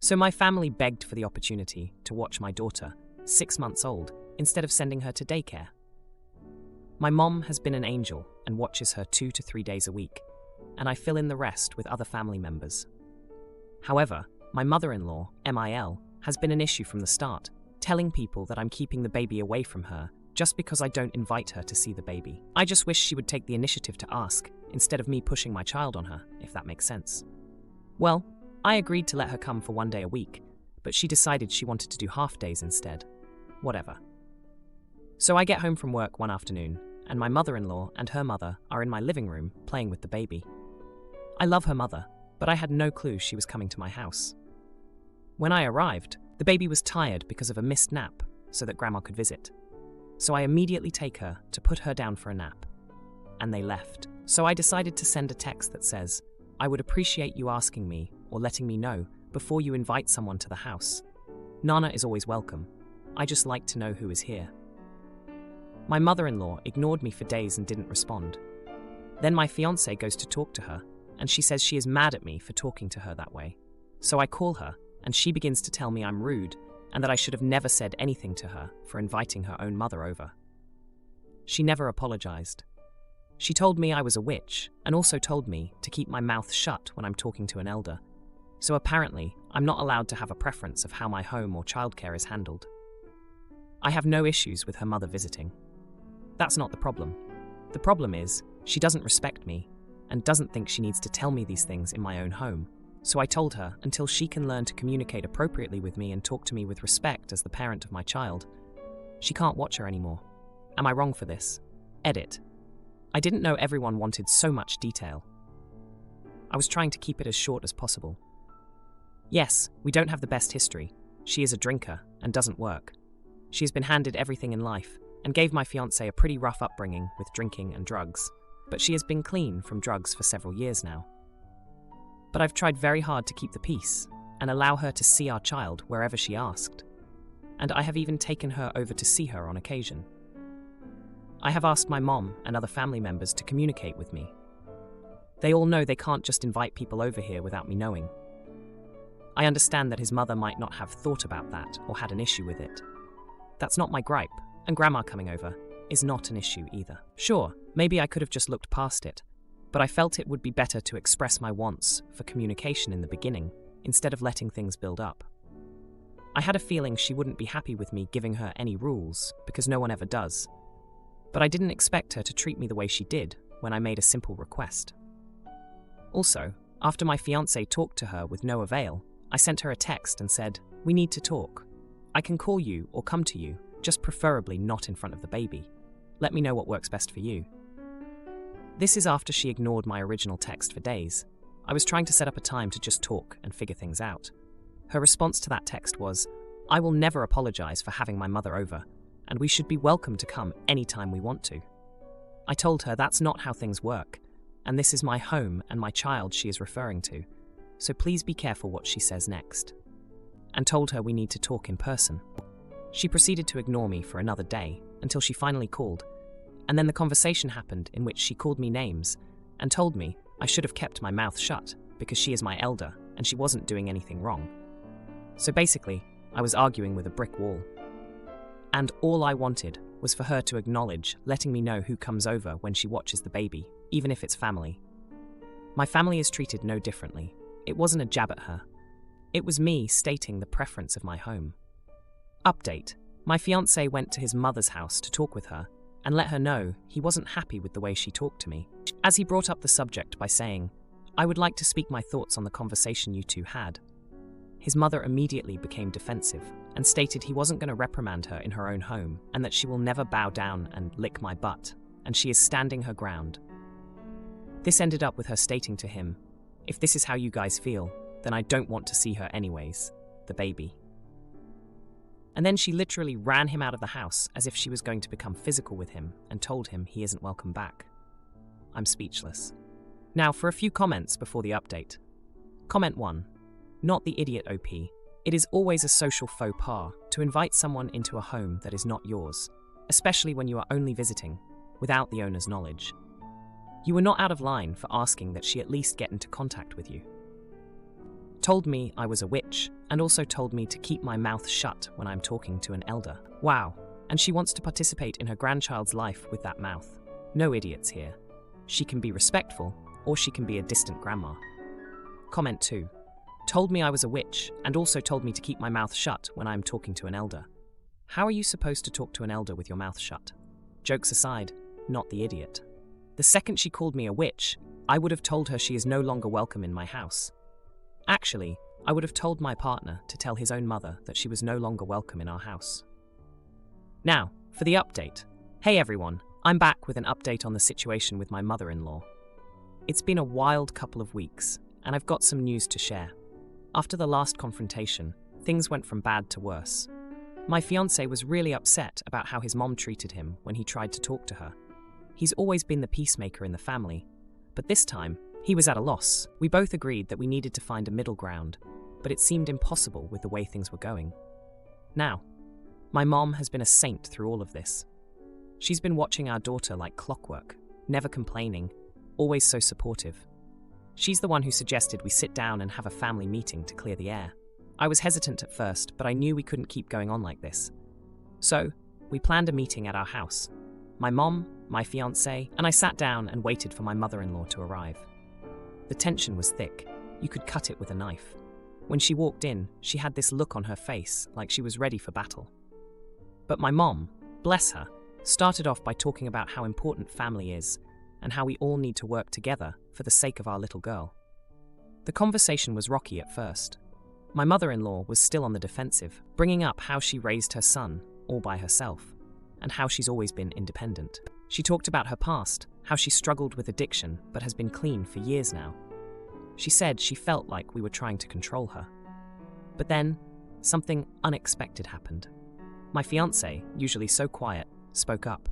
So my family begged for the opportunity to watch my daughter, 6 months old, instead of sending her to daycare. My mom has been an angel and watches her 2 to 3 days a week, and I fill in the rest with other family members. However, my mother-in-law, MIL, has been an issue from the start, telling people that I'm keeping the baby away from her just because I don't invite her to see the baby. I just wish she would take the initiative to ask, instead of me pushing my child on her, if that makes sense. Well, I agreed to let her come for 1 day a week, but she decided she wanted to do half days instead. Whatever. So I get home from work one afternoon, and my mother-in-law and her mother are in my living room playing with the baby. I love her mother, but I had no clue she was coming to my house. When I arrived, the baby was tired because of a missed nap, so that Grandma could visit. So I immediately take her to put her down for a nap. And they left. So I decided to send a text that says, "I would appreciate you asking me or letting me know before you invite someone to the house. Nana is always welcome. I just like to know who is here." My mother-in-law ignored me for days and didn't respond. Then my fiancé goes to talk to her, and she says she is mad at me for talking to her that way. So I call her, and she begins to tell me I'm rude and that I should have never said anything to her for inviting her own mother over. She never apologized. She told me I was a witch and also told me to keep my mouth shut when I'm talking to an elder. So apparently, I'm not allowed to have a preference of how my home or childcare is handled. I have no issues with her mother visiting. That's not the problem. The problem is, she doesn't respect me and doesn't think she needs to tell me these things in my own home. So I told her until she can learn to communicate appropriately with me and talk to me with respect as the parent of my child, she can't watch her anymore. Am I wrong for this? Edit. I didn't know everyone wanted so much detail. I was trying to keep it as short as possible. Yes, we don't have the best history. She is a drinker and doesn't work. She has been handed everything in life and gave my fiancé a pretty rough upbringing with drinking and drugs, but she has been clean from drugs for several years now. But I've tried very hard to keep the peace and allow her to see our child wherever she asked, and I have even taken her over to see her on occasion. I have asked my mom and other family members to communicate with me. They all know they can't just invite people over here without me knowing. I understand that his mother might not have thought about that or had an issue with it. That's not my gripe, and Grandma coming over is not an issue either. Sure, maybe I could have just looked past it, but I felt it would be better to express my wants for communication in the beginning, instead of letting things build up. I had a feeling she wouldn't be happy with me giving her any rules, because no one ever does. But I didn't expect her to treat me the way she did when I made a simple request. Also, after my fiancé talked to her with no avail, I sent her a text and said, "We need to talk. I can call you or come to you, just preferably not in front of the baby. Let me know what works best for you." This is after she ignored my original text for days. I was trying to set up a time to just talk and figure things out. Her response to that text was, "I will never apologize for having my mother over, and we should be welcome to come anytime we want to." I told her that's not how things work, and this is my home and my child she is referring to, so please be careful what she says next. And told her we need to talk in person. She proceeded to ignore me for another day until she finally called, and then the conversation happened in which she called me names and told me I should have kept my mouth shut because she is my elder and she wasn't doing anything wrong. So basically, I was arguing with a brick wall. And all I wanted was for her to acknowledge letting me know who comes over when she watches the baby, even if it's family. My family is treated no differently. It wasn't a jab at her. It was me stating the preference of my home. Update. My fiancé went to his mother's house to talk with her and let her know he wasn't happy with the way she talked to me, as he brought up the subject by saying, "I would like to speak my thoughts on the conversation you two had." His mother immediately became defensive and stated he wasn't going to reprimand her in her own home and that she will never bow down and lick my butt, and she is standing her ground. This ended up with her stating to him, "If this is how you guys feel, then I don't want to see her anyways, the baby." And then she literally ran him out of the house as if she was going to become physical with him and told him he isn't welcome back. I'm speechless. Now for a few comments before the update. Comment 1. Not the idiot OP. It is always a social faux pas to invite someone into a home that is not yours, especially when you are only visiting, without the owner's knowledge. You were not out of line for asking that she at least get into contact with you. told me I was a witch, and also told me to keep my mouth shut when I'm talking to an elder. Wow, and she wants to participate in her grandchild's life with that mouth. No idiots here. She can be respectful, or she can be a distant grandma. Comment 2. Told me I was a witch, and also told me to keep my mouth shut when I'm talking to an elder. How are you supposed to talk to an elder with your mouth shut? Jokes aside, not the idiot. The second she called me a witch, I would have told her she is no longer welcome in my house. Actually, I would have told my partner to tell his own mother that she was no longer welcome in our house. Now, for the update. Hey everyone, I'm back with an update on the situation with my mother-in-law. It's been a wild couple of weeks, and I've got some news to share. After the last confrontation, things went from bad to worse. My fiancé was really upset about how his mom treated him when he tried to talk to her. He's always been the peacemaker in the family, but this time, he was at a loss. We both agreed that we needed to find a middle ground, but it seemed impossible with the way things were going. Now, my mom has been a saint through all of this. She's been watching our daughter like clockwork, never complaining, always so supportive. She's the one who suggested we sit down and have a family meeting to clear the air. I was hesitant at first, but I knew we couldn't keep going on like this. So, we planned a meeting at our house. My mom, my fiancé, and I sat down and waited for my mother-in-law to arrive. The tension was thick. You could cut it with a knife. When she walked in, she had this look on her face like she was ready for battle. But my mom, bless her, started off by talking about how important family is and how we all need to work together for the sake of our little girl. The conversation was rocky at first. My mother-in-law was still on the defensive, bringing up how she raised her son all by herself and how she's always been independent. She talked about her past, how she struggled with addiction but has been clean for years now. She said she felt like we were trying to control her. But then, something unexpected happened. My fiancé, usually so quiet, spoke up.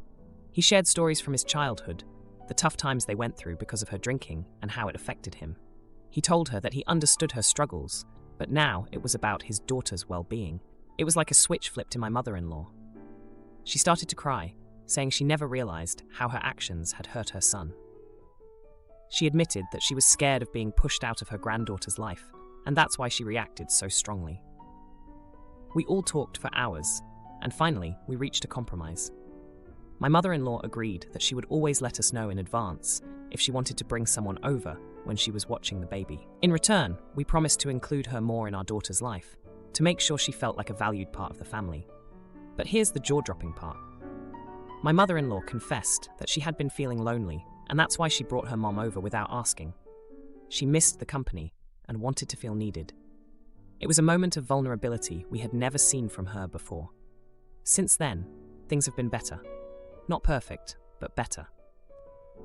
He shared stories from his childhood, the tough times they went through because of her drinking and how it affected him. He told her that he understood her struggles, but now it was about his daughter's well-being. It was like a switch flipped in my mother-in-law. She started to cry, saying she never realized how her actions had hurt her son. She admitted that she was scared of being pushed out of her granddaughter's life, and that's why she reacted so strongly. We all talked for hours, and finally we reached a compromise. My mother-in-law agreed that she would always let us know in advance if she wanted to bring someone over when she was watching the baby. In return, we promised to include her more in our daughter's life, to make sure she felt like a valued part of the family. But here's the jaw-dropping part. My mother-in-law confessed that she had been feeling lonely, and that's why she brought her mom over without asking. She missed the company and wanted to feel needed. It was a moment of vulnerability we had never seen from her before. Since then, things have been better. Not perfect, but better.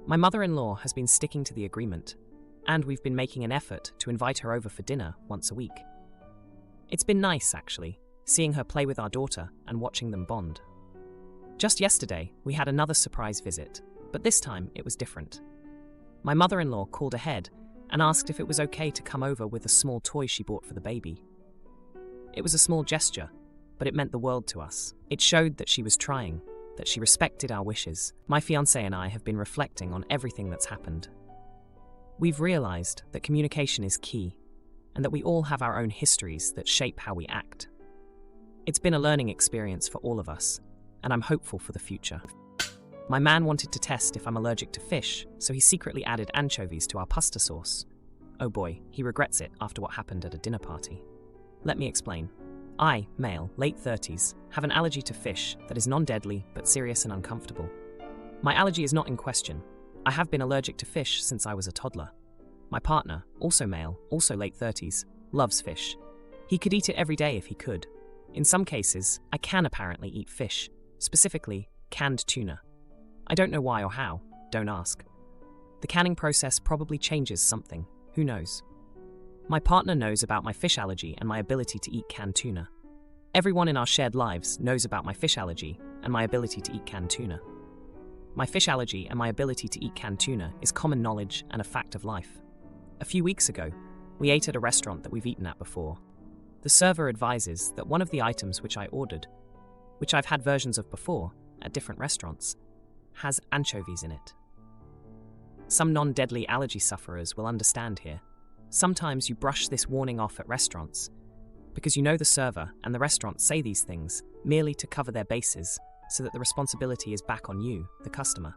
My mother-in-law has been sticking to the agreement, and we've been making an effort to invite her over for dinner once a week. It's been nice, actually, seeing her play with our daughter and watching them bond. Just yesterday, we had another surprise visit, but this time it was different. My mother-in-law called ahead and asked if it was okay to come over with a small toy she bought for the baby. It was a small gesture, but it meant the world to us. It showed that she was trying, that she respected our wishes. My fiancé and I have been reflecting on everything that's happened. We've realized that communication is key, and that we all have our own histories that shape how we act. It's been a learning experience for all of us, and I'm hopeful for the future. My man wanted to test if I'm allergic to fish, so he secretly added anchovies to our pasta sauce. Oh boy, he regrets it after what happened at a dinner party. Let me explain. I, male, late 30s, have an allergy to fish that is non-deadly but serious and uncomfortable. My allergy is not in question. I have been allergic to fish since I was a toddler. My partner, also male, also late 30s, loves fish. He could eat it every day if he could. In some cases, I can apparently eat fish, specifically canned tuna. I don't know why or how, don't ask. The canning process probably changes something, who knows. My partner knows about my fish allergy and my ability to eat canned tuna. Everyone in our shared lives knows about my fish allergy and my ability to eat canned tuna. My fish allergy and my ability to eat canned tuna is common knowledge and a fact of life. A few weeks ago, we ate at a restaurant that we've eaten at before. The server advises that one of the items which I ordered, which I've had versions of before at different restaurants, has anchovies in it. Some non-deadly allergy sufferers will understand here. sometimes you brush this warning off at restaurants because you know the server and the restaurant say these things merely to cover their bases so that the responsibility is back on you, the customer.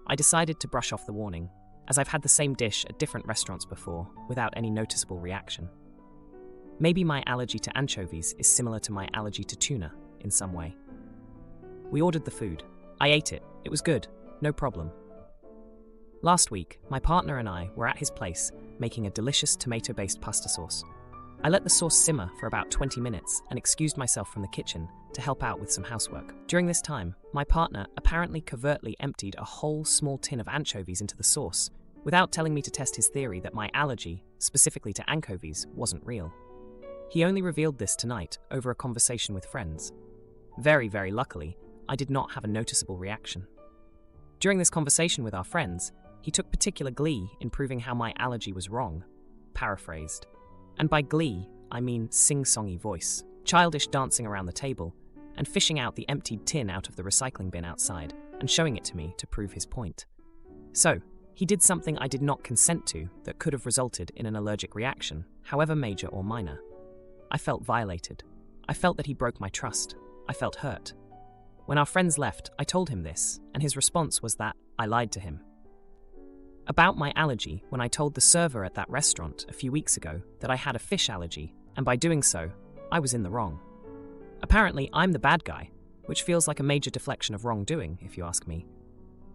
I decided to brush off the warning, as I've had the same dish at different restaurants before without any noticeable reaction. Maybe my allergy to anchovies is similar to my allergy to tuna in some way. We ordered the food. I ate it. It was good. No problem. Last week, my partner and I were at his place making a delicious tomato-based pasta sauce. I let the sauce simmer for about 20 minutes and excused myself from the kitchen to help out with some housework. During this time, my partner apparently covertly emptied a whole small tin of anchovies into the sauce without telling me to test his theory that my allergy, specifically to anchovies, wasn't real. He only revealed this tonight over a conversation with friends. Very, very luckily, I did not have a noticeable reaction. During this conversation with our friends, he took particular glee in proving how my allergy was wrong, paraphrased. And by glee, I mean sing-songy voice, childish dancing around the table, and fishing out the emptied tin out of the recycling bin outside and showing it to me to prove his point. So, he did something I did not consent to that could have resulted in an allergic reaction, however major or minor. I felt violated. I felt that he broke my trust. I felt hurt. When our friends left, I told him this, and his response was that I lied to him. About my allergy, when I told the server at that restaurant a few weeks ago that I had a fish allergy, and by doing so, I was in the wrong. Apparently, I'm the bad guy, which feels like a major deflection of wrongdoing, if you ask me.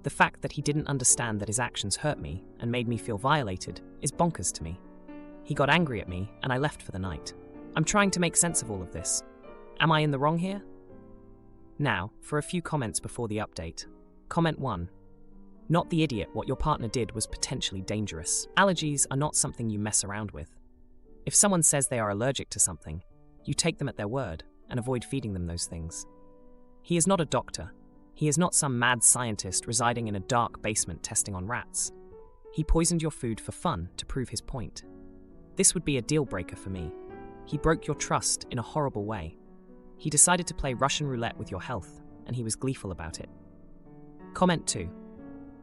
The fact that he didn't understand that his actions hurt me and made me feel violated is bonkers to me. He got angry at me, and I left for the night. I'm trying to make sense of all of this. Am I in the wrong here? Now, for a few comments before the update. Comment 1. Not the idiot, what your partner did was potentially dangerous. Allergies are not something you mess around with. If someone says they are allergic to something, you take them at their word and avoid feeding them those things. He is not a doctor. He is not some mad scientist residing in a dark basement testing on rats. He poisoned your food for fun to prove his point. This would be a deal breaker for me. He broke your trust in a horrible way. He decided to play Russian roulette with your health, and he was gleeful about it. Comment 2.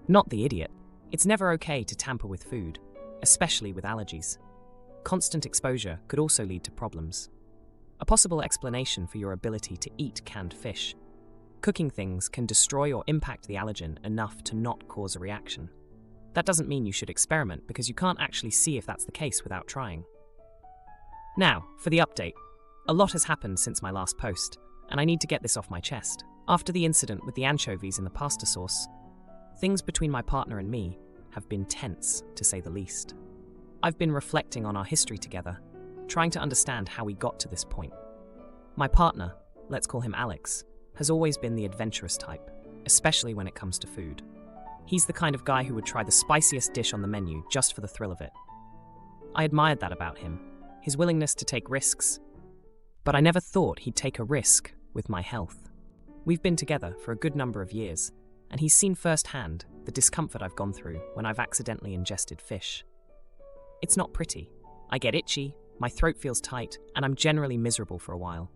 Not the idiot. It's never okay to tamper with food, especially with allergies. Constant exposure could also lead to problems. A possible explanation for your ability to eat canned fish. Cooking things can destroy or impact the allergen enough to not cause a reaction. That doesn't mean you should experiment because you can't actually see if that's the case without trying. Now, for the update. A lot has happened since my last post, and I need to get this off my chest. After the incident with the anchovies in the pasta sauce, things between my partner and me have been tense, to say the least. I've been reflecting on our history together, trying to understand how we got to this point. My partner, let's call him Alex, has always been the adventurous type, especially when it comes to food. He's the kind of guy who would try the spiciest dish on the menu just for the thrill of it. I admired that about him, his willingness to take risks, but I never thought he'd take a risk with my health. We've been together for a good number of years, and he's seen firsthand the discomfort I've gone through when I've accidentally ingested fish. It's not pretty. I get itchy, my throat feels tight, and I'm generally miserable for a while.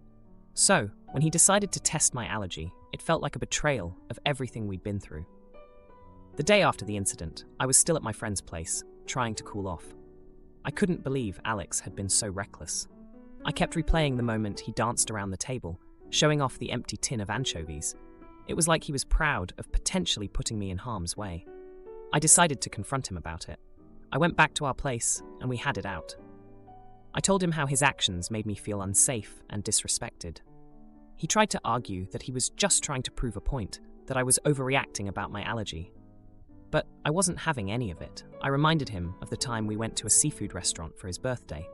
So, when he decided to test my allergy, it felt like a betrayal of everything we'd been through. The day after the incident, I was still at my friend's place, trying to cool off. I couldn't believe Alex had been so reckless. I kept replaying the moment he danced around the table, showing off the empty tin of anchovies. It was like he was proud of potentially putting me in harm's way. I decided to confront him about it. I went back to our place, and we had it out. I told him how his actions made me feel unsafe and disrespected. He tried to argue that he was just trying to prove a point, that I was overreacting about my allergy. But I wasn't having any of it. I reminded him of the time we went to a seafood restaurant for his birthday.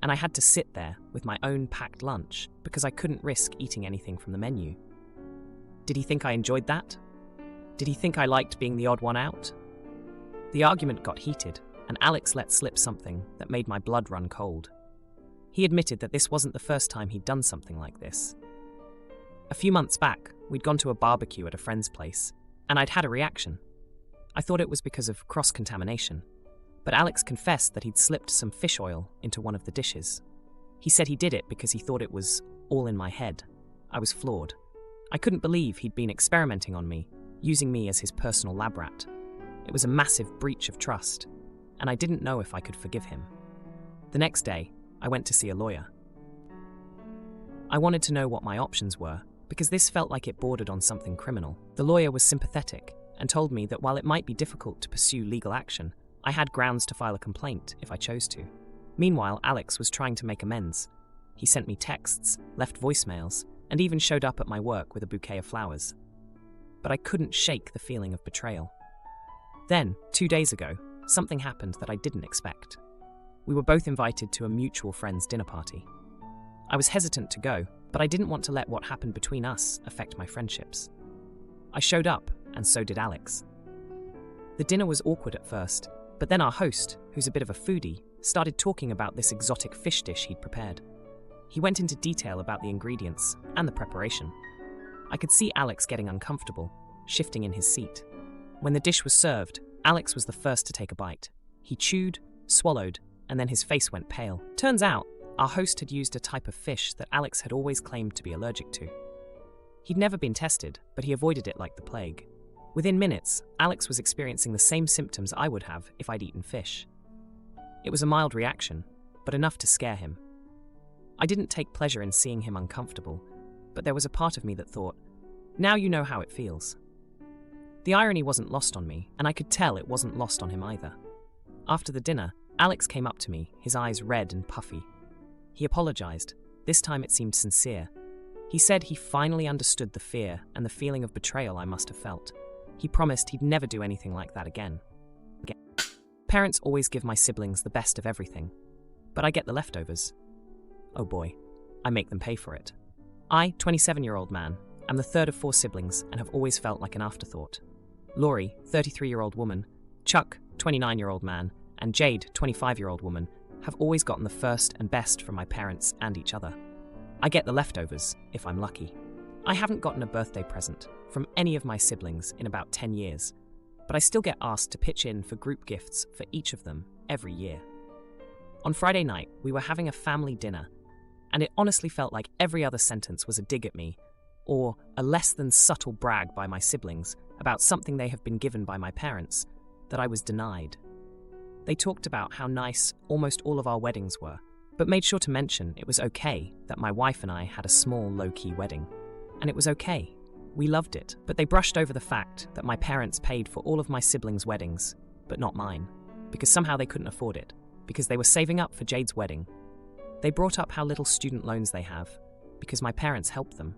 And I had to sit there with my own packed lunch because I couldn't risk eating anything from the menu. Did he think I enjoyed that? Did he think I liked being the odd one out? The argument got heated, and Alex let slip something that made my blood run cold. He admitted that this wasn't the first time he'd done something like this. A few months back, we'd gone to a barbecue at a friend's place, and I'd had a reaction. I thought it was because of cross-contamination, but Alex confessed that he'd slipped some fish oil into one of the dishes. He said he did it because he thought it was all in my head. I was floored. I couldn't believe he'd been experimenting on me, using me as his personal lab rat. It was a massive breach of trust. and I didn't know if I could forgive him. The next day, I went to see a lawyer. I wanted to know what my options were, because this felt like it bordered on something criminal. The lawyer was sympathetic and told me that while it might be difficult to pursue legal action, I had grounds to file a complaint if I chose to. Meanwhile, Alex was trying to make amends. He sent me texts, left voicemails, and even showed up at my work with a bouquet of flowers. But I couldn't shake the feeling of betrayal. Then, 2 days ago, something happened that I didn't expect. We were both invited to a mutual friend's dinner party. I was hesitant to go, but I didn't want to let what happened between us affect my friendships. I showed up, and so did Alex. The dinner was awkward at first, but then our host, who's a bit of a foodie, started talking about this exotic fish dish he'd prepared. He went into detail about the ingredients and the preparation. I could see Alex getting uncomfortable, shifting in his seat. When the dish was served, Alex was the first to take a bite. He chewed, swallowed, and then his face went pale. Turns out, our host had used a type of fish that Alex had always claimed to be allergic to. He'd never been tested, but he avoided it like the plague. Within minutes, Alex was experiencing the same symptoms I would have if I'd eaten fish. It was a mild reaction, but enough to scare him. I didn't take pleasure in seeing him uncomfortable, but there was a part of me that thought, now you know how it feels. The irony wasn't lost on me, and I could tell it wasn't lost on him either. After the dinner, Alex came up to me, his eyes red and puffy. He apologized. This time it seemed sincere. He said he finally understood the fear and the feeling of betrayal I must have felt. He promised he'd never do anything like that again. Parents always give my siblings the best of everything, but I get the leftovers. Oh boy, I make them pay for it. I, 27-year-old man, am the third of 4 siblings and have always felt like an afterthought. Laurie, 33-year-old woman, Chuck, 29-year-old man, and Jade, 25-year-old woman, have always gotten the first and best from my parents and each other. I get the leftovers, if I'm lucky. I haven't gotten a birthday present from any of my siblings in about 10 years, but I still get asked to pitch in for group gifts for each of them every year. On Friday night, we were having a family dinner, and it honestly felt like every other sentence was a dig at me, or a less than subtle brag by my siblings about something they have been given by my parents that I was denied. They talked about how nice almost all of our weddings were, but made sure to mention it was okay that my wife and I had a small, low-key wedding. And it was okay. We loved it, but they brushed over the fact that my parents paid for all of my siblings' weddings, but not mine, because somehow they couldn't afford it, because they were saving up for Jade's wedding. They brought up how little student loans they have, because my parents helped them.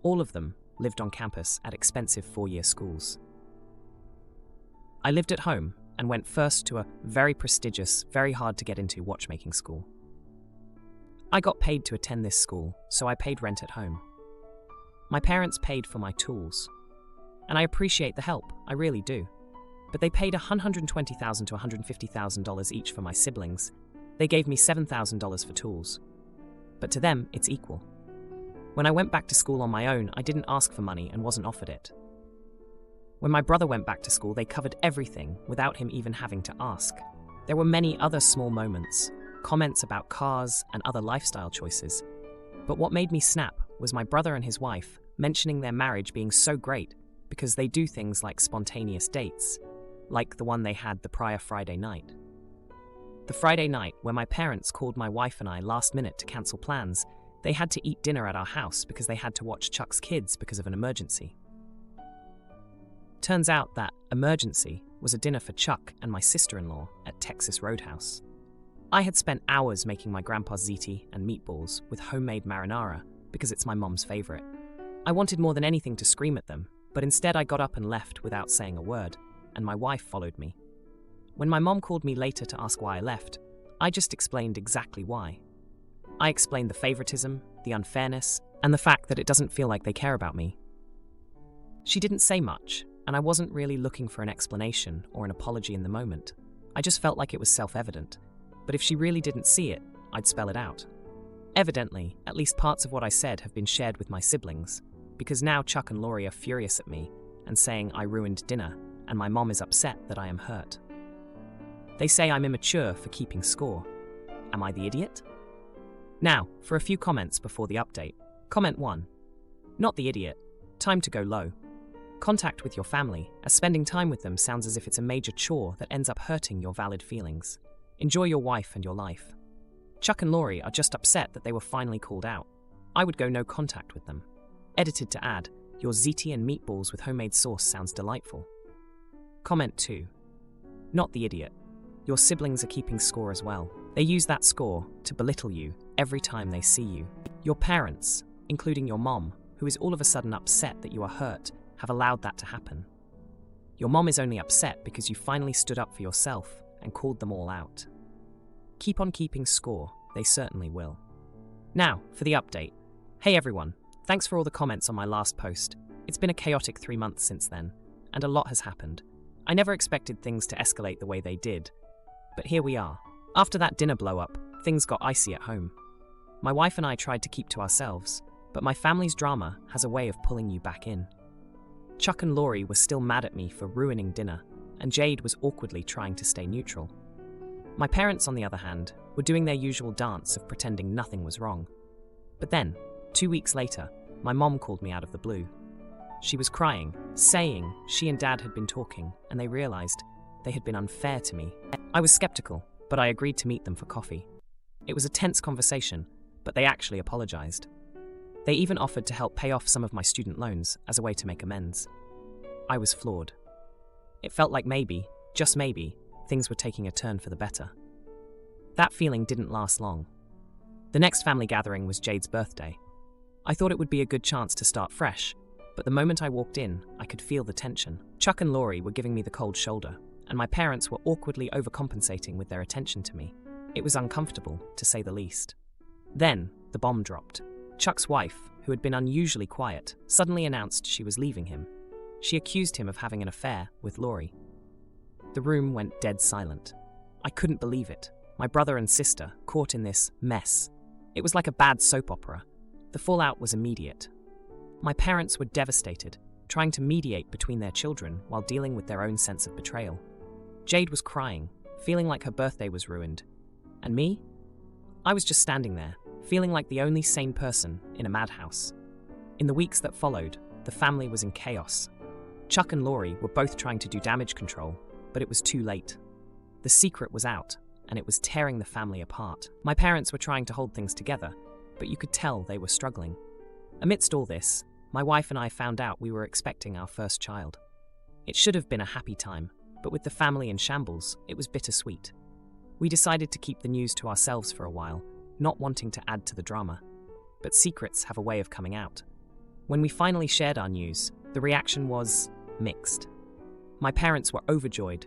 All of them lived on campus at expensive 4-year schools. I lived at home and went first to a very prestigious, very hard to get into watchmaking school. I got paid to attend this school, so I paid rent at home. My parents paid for my tools, and I appreciate the help, I really do. But they paid $120,000 to $150,000 each for my siblings. They gave me $7,000 for tools. But to them, it's equal. When I went back to school on my own, I didn't ask for money and wasn't offered it. When my brother went back to school, they covered everything without him even having to ask. There were many other small moments, comments about cars and other lifestyle choices. But what made me snap was my brother and his wife mentioning their marriage being so great because they do things like spontaneous dates, like the one they had the prior Friday night. The Friday night where my parents called my wife and I last minute to cancel plans, they had to eat dinner at our house because they had to watch Chuck's kids because of an emergency. Turns out that emergency was a dinner for Chuck and my sister-in-law at Texas Roadhouse. I had spent hours making my grandpa's ziti and meatballs with homemade marinara because it's my mom's favorite. I wanted more than anything to scream at them, but instead I got up and left without saying a word, and my wife followed me. When my mom called me later to ask why I left, I just explained exactly why. I explained the favoritism, the unfairness, and the fact that it doesn't feel like they care about me. She didn't say much, and I wasn't really looking for an explanation or an apology in the moment. I just felt like it was self-evident. But if she really didn't see it, I'd spell it out. Evidently, at least parts of what I said have been shared with my siblings, because now Chuck and Laurie are furious at me and saying I ruined dinner, and my mom is upset that I am hurt. They say I'm immature for keeping score. Am I the idiot? Now, for a few comments before the update. Comment 1. Not the idiot. Time to go low. contact with your family, as spending time with them sounds as if it's a major chore that ends up hurting your valid feelings. Enjoy your wife and your life. Chuck and Laurie are just upset that they were finally called out. I would go no contact with them. Edited to add, your ziti and meatballs with homemade sauce sounds delightful. Comment 2. Not the idiot. Your siblings are keeping score as well. They use that score to belittle you every time they see you. Your parents, including your mom, who is all of a sudden upset that you are hurt, have allowed that to happen. Your mom is only upset because you finally stood up for yourself and called them all out. Keep on keeping score, they certainly will. Now, for the update. Hey everyone, thanks for all the comments on my last post. It's been a chaotic 3 months since then, and a lot has happened. I never expected things to escalate the way they did, but here we are. After that dinner blow-up, things got icy at home. My wife and I tried to keep to ourselves, but my family's drama has a way of pulling you back in. Chuck and Laurie were still mad at me for ruining dinner, and Jade was awkwardly trying to stay neutral. My parents, on the other hand, were doing their usual dance of pretending nothing was wrong. But then, 2 weeks later, my mom called me out of the blue. She was crying, saying she and Dad had been talking, and they realized they had been unfair to me. I was skeptical, but I agreed to meet them for coffee. It was a tense conversation, but they actually apologized. They even offered to help pay off some of my student loans as a way to make amends. I was floored. It felt like maybe, just maybe, things were taking a turn for the better. That feeling didn't last long. The next family gathering was Jade's birthday. I thought it would be a good chance to start fresh, but the moment I walked in, I could feel the tension. Chuck and Laurie were giving me the cold shoulder, and my parents were awkwardly overcompensating with their attention to me. It was uncomfortable, to say the least. Then, the bomb dropped. Chuck's wife, who had been unusually quiet, suddenly announced she was leaving him. She accused him of having an affair with Laurie. The room went dead silent. I couldn't believe it. My brother and sister, caught in this mess. It was like a bad soap opera. The fallout was immediate. My parents were devastated, trying to mediate between their children while dealing with their own sense of betrayal. Jade was crying, feeling like her birthday was ruined. And me? I was just standing there, feeling like the only sane person in a madhouse. In the weeks that followed, the family was in chaos. Chuck and Laurie were both trying to do damage control, but it was too late. The secret was out, and it was tearing the family apart. My parents were trying to hold things together, but you could tell they were struggling. Amidst all this, my wife and I found out we were expecting our first child. It should have been a happy time, but with the family in shambles, it was bittersweet. We decided to keep the news to ourselves for a while, not wanting to add to the drama. But secrets have a way of coming out. When we finally shared our news, the reaction was mixed. My parents were overjoyed,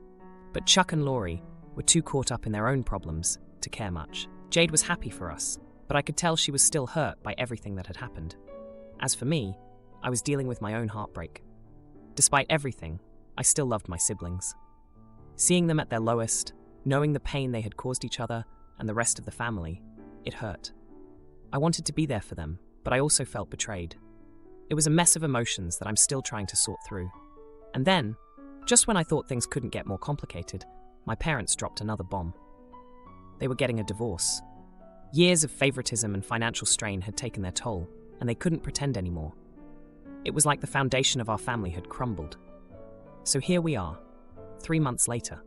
but Chuck and Laurie were too caught up in their own problems to care much. Jade was happy for us, but I could tell she was still hurt by everything that had happened. As for me, I was dealing with my own heartbreak. Despite everything, I still loved my siblings. Seeing them at their lowest, knowing the pain they had caused each other and the rest of the family, it hurt. I wanted to be there for them, but I also felt betrayed. It was a mess of emotions that I'm still trying to sort through. And then, just when I thought things couldn't get more complicated, my parents dropped another bomb. They were getting a divorce. Years of favoritism and financial strain had taken their toll, and they couldn't pretend anymore. It was like the foundation of our family had crumbled. So here we are, 3 months later.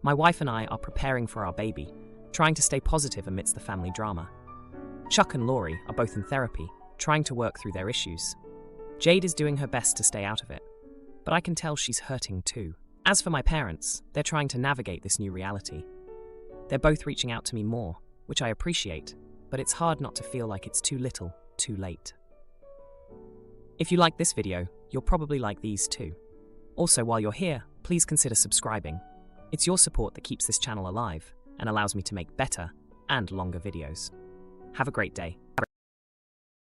My wife and I are preparing for our baby, trying to stay positive amidst the family drama. Chuck and Laurie are both in therapy, trying to work through their issues. Jade is doing her best to stay out of it, but I can tell she's hurting too. As for my parents, they're trying to navigate this new reality. They're both reaching out to me more, which I appreciate, but it's hard not to feel like it's too little, too late. If you like this video, you'll probably like these too. Also, while you're here, please consider subscribing. It's your support that keeps this channel alive and allows me to make better and longer videos. Have a great day.